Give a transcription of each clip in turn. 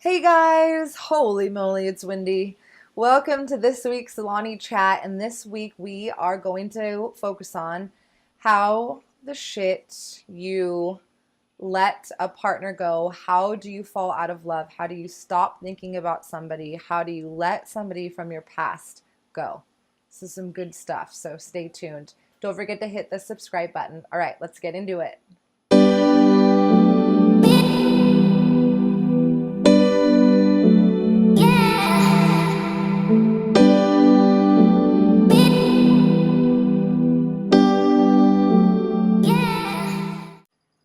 Hey guys, holy moly, it's windy. Welcome to this week's Lani chat, and this week we are going to focus on how the shit you let a partner go. How do you fall out of love? How do you stop thinking about somebody? How do you let somebody from your past go? This is some good stuff, so stay tuned. Don't forget to hit the subscribe button. All right, let's get into it.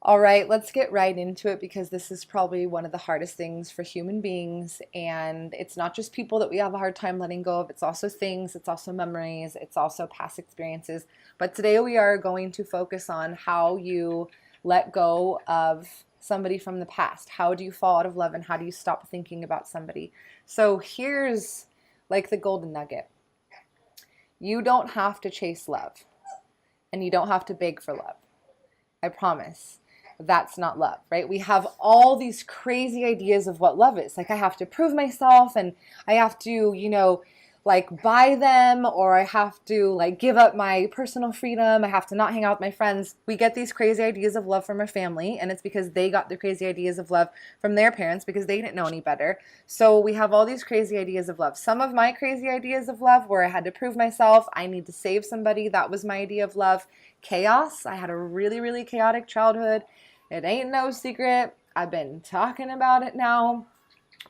All right, let's get right into it because this is probably one of the hardest things for human beings. And it's not just people that we have a hard time letting go of, it's also things, it's also memories, it's also past experiences. But today we are going to focus on how you let go of somebody from the past. How do you fall out of love and how do you stop thinking about somebody? So here's like the golden nugget. You don't have to chase love and you don't have to beg for love. I promise. That's not love, right? We have all these crazy ideas of what love is. Like I have to prove myself and I have to, like buy them, or I have to like give up my personal freedom. I have to not hang out with my friends. We get these crazy ideas of love from our family, and it's because they got the crazy ideas of love from their parents because they didn't know any better. So we have all these crazy ideas of love. Some of my crazy ideas of love where I had to prove myself, I need to save somebody. That was my idea of love. Chaos. I had a really, really chaotic childhood. It ain't no secret. I've been talking about it now,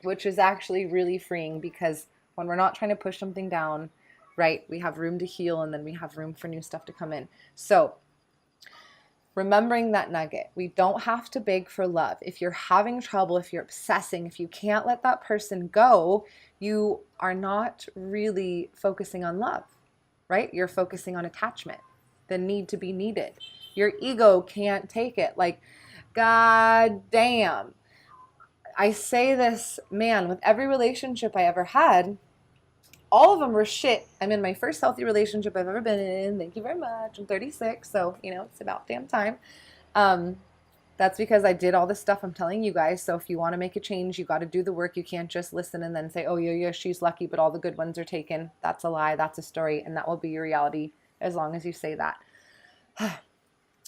which is actually really freeing because when we're not trying to push something down, right, we have room to heal and then we have room for new stuff to come in. So remembering that nugget, we don't have to beg for love. If you're having trouble, if you're obsessing, if you can't let that person go, you are not really focusing on love, right? You're focusing on attachment, the need to be needed. Your ego can't take it. Like, God damn. I say this, man, with every relationship I ever had, all of them were shit. I'm in my first healthy relationship I've ever been in. Thank you very much. I'm 36, so, it's about damn time. That's because I did all this stuff I'm telling you guys. So if you want to make a change, you got to do the work. You can't just listen and then say, oh, yeah, she's lucky, but all the good ones are taken. That's a lie. That's a story. And that will be your reality as long as you say that.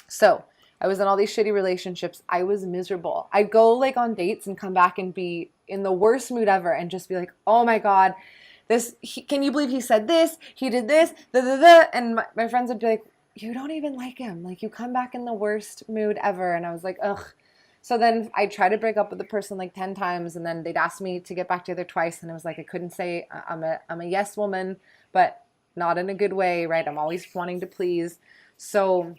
So I was in all these shitty relationships. I was miserable. I'd go like on dates and come back and be in the worst mood ever and just be like, oh my God, can you believe he said this? He did this, and my friends would be like, you don't even like him. Like you come back in the worst mood ever. And I was like, ugh. So then I tried to break up with the person like 10 times and then they'd ask me to get back together twice. And it was like, I couldn't say I'm a yes woman, but not in a good way, right? I'm always wanting to please. So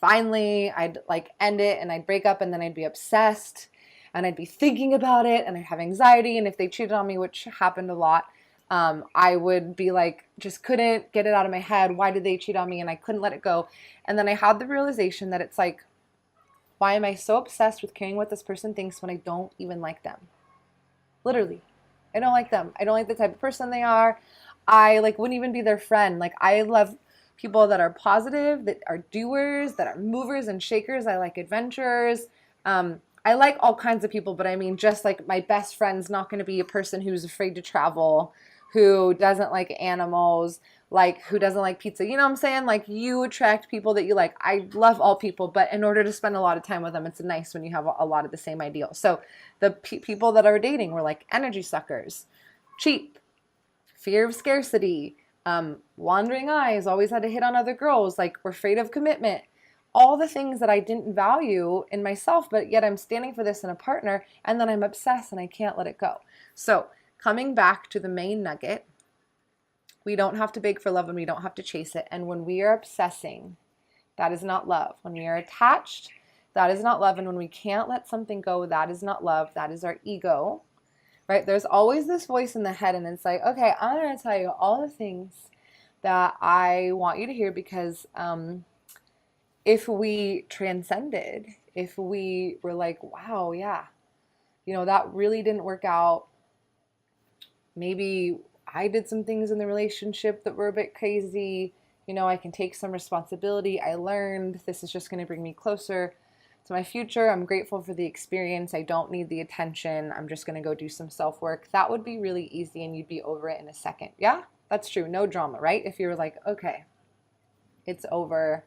finally I'd like end it and I'd break up and then I'd be obsessed and I'd be thinking about it and I'd have anxiety. And if they cheated on me, which happened a lot, I would be like, just couldn't get it out of my head. Why did they cheat on me? And I couldn't let it go. And then I had the realization that it's like, why am I so obsessed with caring what this person thinks when I don't even like them? Literally, I don't like them. I don't like the type of person they are. I like wouldn't even be their friend. Like I love people that are positive, that are doers, that are movers and shakers. I like adventurers. I like all kinds of people, but I mean, just like my best friend's not going to be a person who's afraid to travel, who doesn't like animals, like who doesn't like pizza. You know what I'm saying? Like you attract people that you like. I love all people, but in order to spend a lot of time with them, it's nice when you have a lot of the same ideals. So the people that are dating were like energy suckers, cheap, fear of scarcity, wandering eyes, always had to hit on other girls, like we're afraid of commitment. All the things that I didn't value in myself, but yet I'm standing for this in a partner, and then I'm obsessed and I can't let it go. So coming back to the main nugget, we don't have to beg for love and we don't have to chase it. And when we are obsessing, that is not love. When we are attached, that is not love. And when we can't let something go, that is not love. That is our ego, right? There's always this voice in the head and it's like, okay, I'm going to tell you all the things that I want you to hear because if we transcended, if we were like, wow, yeah, that really didn't work out. Maybe I did some things in the relationship that were a bit crazy. I can take some responsibility. I learned this is just going to bring me closer to my future. I'm grateful for the experience. I don't need the attention. I'm just going to go do some self-work. That would be really easy and you'd be over it in a second. Yeah, that's true. No drama, right? If you're like, okay, it's over.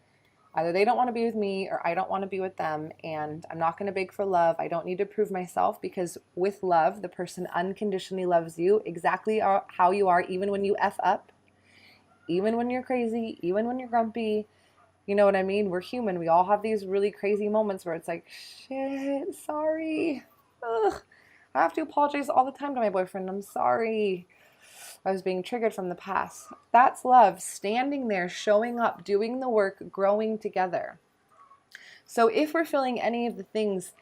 Either they don't want to be with me or I don't want to be with them, and I'm not going to beg for love. I don't need to prove myself, because with love, the person unconditionally loves you exactly how you are, even when you F up, even when you're crazy, even when you're grumpy. You know what I mean? We're human. We all have these really crazy moments where it's like, shit, sorry. Ugh. I have to apologize all the time to my boyfriend. I'm sorry. I was being triggered from the past. That's love. Standing there, showing up, doing the work, growing together. So if we're feeling any of the things,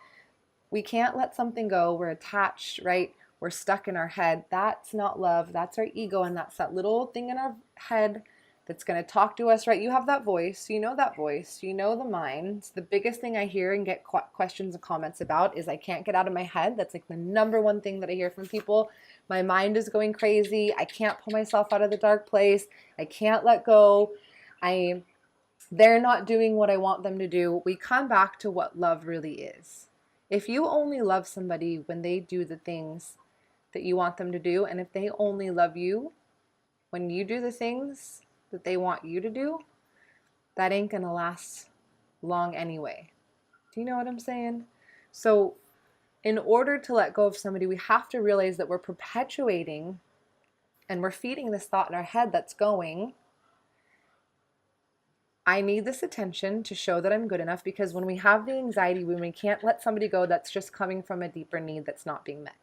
we can't let something go. We're attached, right? We're stuck in our head. That's not love. That's our ego. And that's that little thing in our head that's going to talk to us, right? You have that voice. You know that voice. You know the mind. It's the biggest thing I hear and get questions and comments about is I can't get out of my head. That's like the number one thing that I hear from people. My mind is going crazy. I can't pull myself out of the dark place. I can't let go. They're not doing what I want them to do. We come back to what love really is. If you only love somebody when they do the things that you want them to do, and if they only love you when you do the things that they want you to do, that ain't gonna last long anyway. Do you know what I'm saying? So in order to let go of somebody, we have to realize that we're perpetuating and we're feeding this thought in our head that's going, I need this attention to show that I'm good enough, because when we have the anxiety, when we can't let somebody go, that's just coming from a deeper need that's not being met.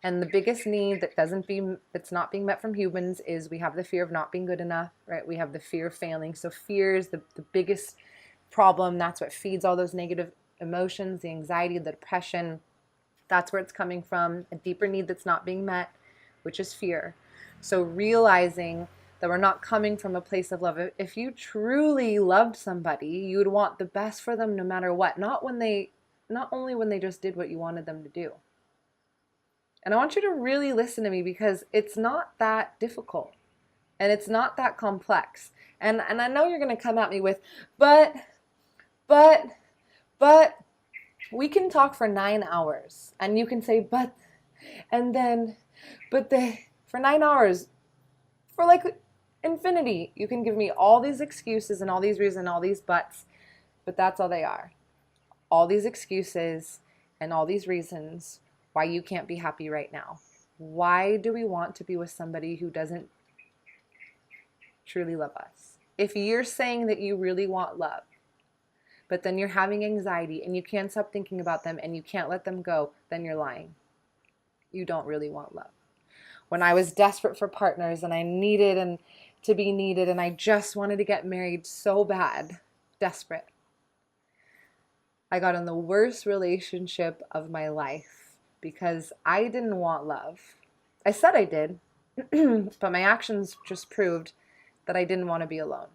And the biggest need that's not being met from humans is we have the fear of not being good enough, right? We have the fear of failing. So fear is the biggest problem. That's what feeds all those negative emotions, the anxiety, the depression. That's where it's coming from, a deeper need that's not being met, which is fear. So realizing that we're not coming from a place of love. If you truly loved somebody, you would want the best for them no matter what, not only when they just did what you wanted them to do. And I want you to really listen to me, because it's not that difficult and it's not that complex. And I know you're going to come at me with, but, we can talk for 9 hours and you can say, but, and then, for 9 hours, for like infinity, you can give me all these excuses and all these reasons and all these buts, but that's all they are. All these excuses and all these reasons why you can't be happy right now. Why do we want to be with somebody who doesn't truly love us? If you're saying that you really want love, but then you're having anxiety and you can't stop thinking about them and you can't let them go, then you're lying. You don't really want love. When I was desperate for partners and I needed to be needed and I just wanted to get married so bad, desperate, I got in the worst relationship of my life because I didn't want love. I said I did, but my actions just proved that I didn't want to be alone.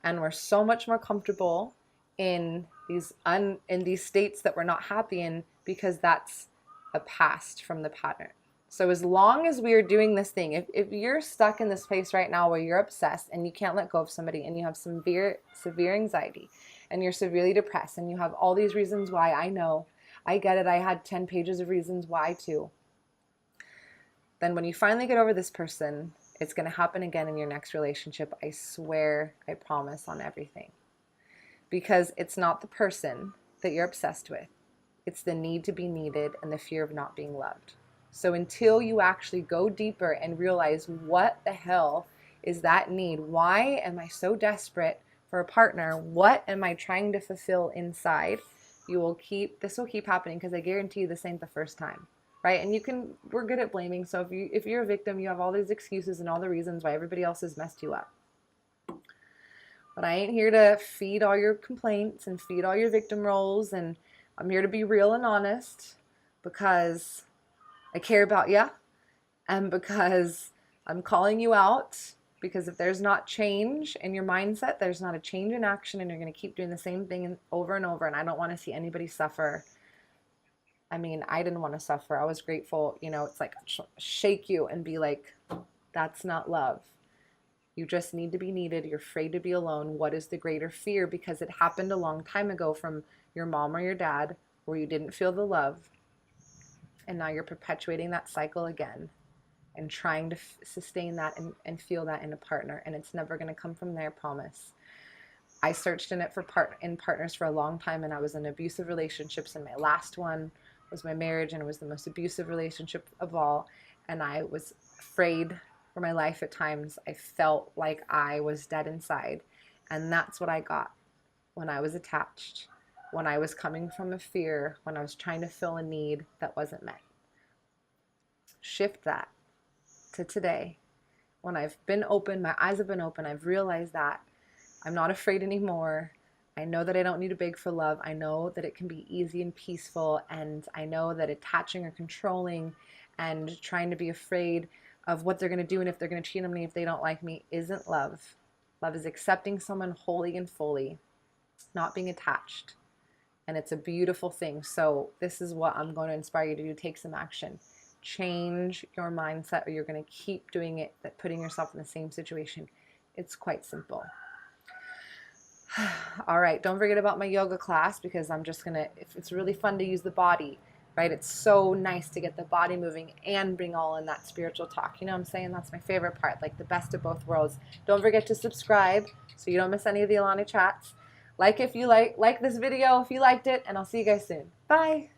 And we're so much more comfortable in these states that we're not happy in, because that's a past from the pattern. So as long as we are doing this thing, if you're stuck in this place right now where you're obsessed and you can't let go of somebody and you have severe anxiety and you're severely depressed and you have all these reasons why, I know, I get it, I had 10 pages of reasons why too, then when you finally get over this person, it's going to happen again in your next relationship. I swear, I promise on everything. Because it's not the person that you're obsessed with. It's the need to be needed and the fear of not being loved. So until you actually go deeper and realize what the hell is that need? Why am I so desperate for a partner? What am I trying to fulfill inside? This will keep happening, because I guarantee you this ain't the first time. Right? And we're good at blaming. So if you're a victim, you have all these excuses and all the reasons why everybody else has messed you up. But I ain't here to feed all your complaints and feed all your victim roles. And I'm here to be real and honest, because I care about you and because I'm calling you out. Because if there's not change in your mindset, there's not a change in action, and you're going to keep doing the same thing over and over. And I don't want to see anybody suffer. I mean, I didn't want to suffer. I was grateful. It's like shake you and be like, that's not love. You just need to be needed. You're afraid to be alone. What is the greater fear? Because it happened a long time ago from your mom or your dad where you didn't feel the love. And now you're perpetuating that cycle again and trying to sustain that and feel that in a partner. And it's never going to come from there, promise. I searched in it for partners for a long time, and I was in abusive relationships, and my last one was my marriage, and it was the most abusive relationship of all. And I was afraid for my life at times. I felt like I was dead inside. And that's what I got when I was attached, when I was coming from a fear, when I was trying to fill a need that wasn't met. Shift that to today. When I've been open, my eyes have been open, I've realized that I'm not afraid anymore. I know that I don't need to beg for love. I know that it can be easy and peaceful. And I know that attaching or controlling and trying to be afraid of what they're going to do and if they're going to cheat on me if they don't like me isn't love. Love is accepting someone wholly and fully, not being attached. And it's a beautiful thing. So this is what I'm going to inspire you to do. Take some action. Change your mindset, or you're going to keep doing it, that putting yourself in the same situation. It's quite simple. All right, don't forget about my yoga class, because I'm just going to, it's really fun to use the body, right? It's so nice to get the body moving and bring all in that spiritual talk. You know what I'm saying? That's my favorite part, like the best of both worlds. Don't forget to subscribe so you don't miss any of the Lani chats. Like if you like this video, if you liked it, and I'll see you guys soon. Bye.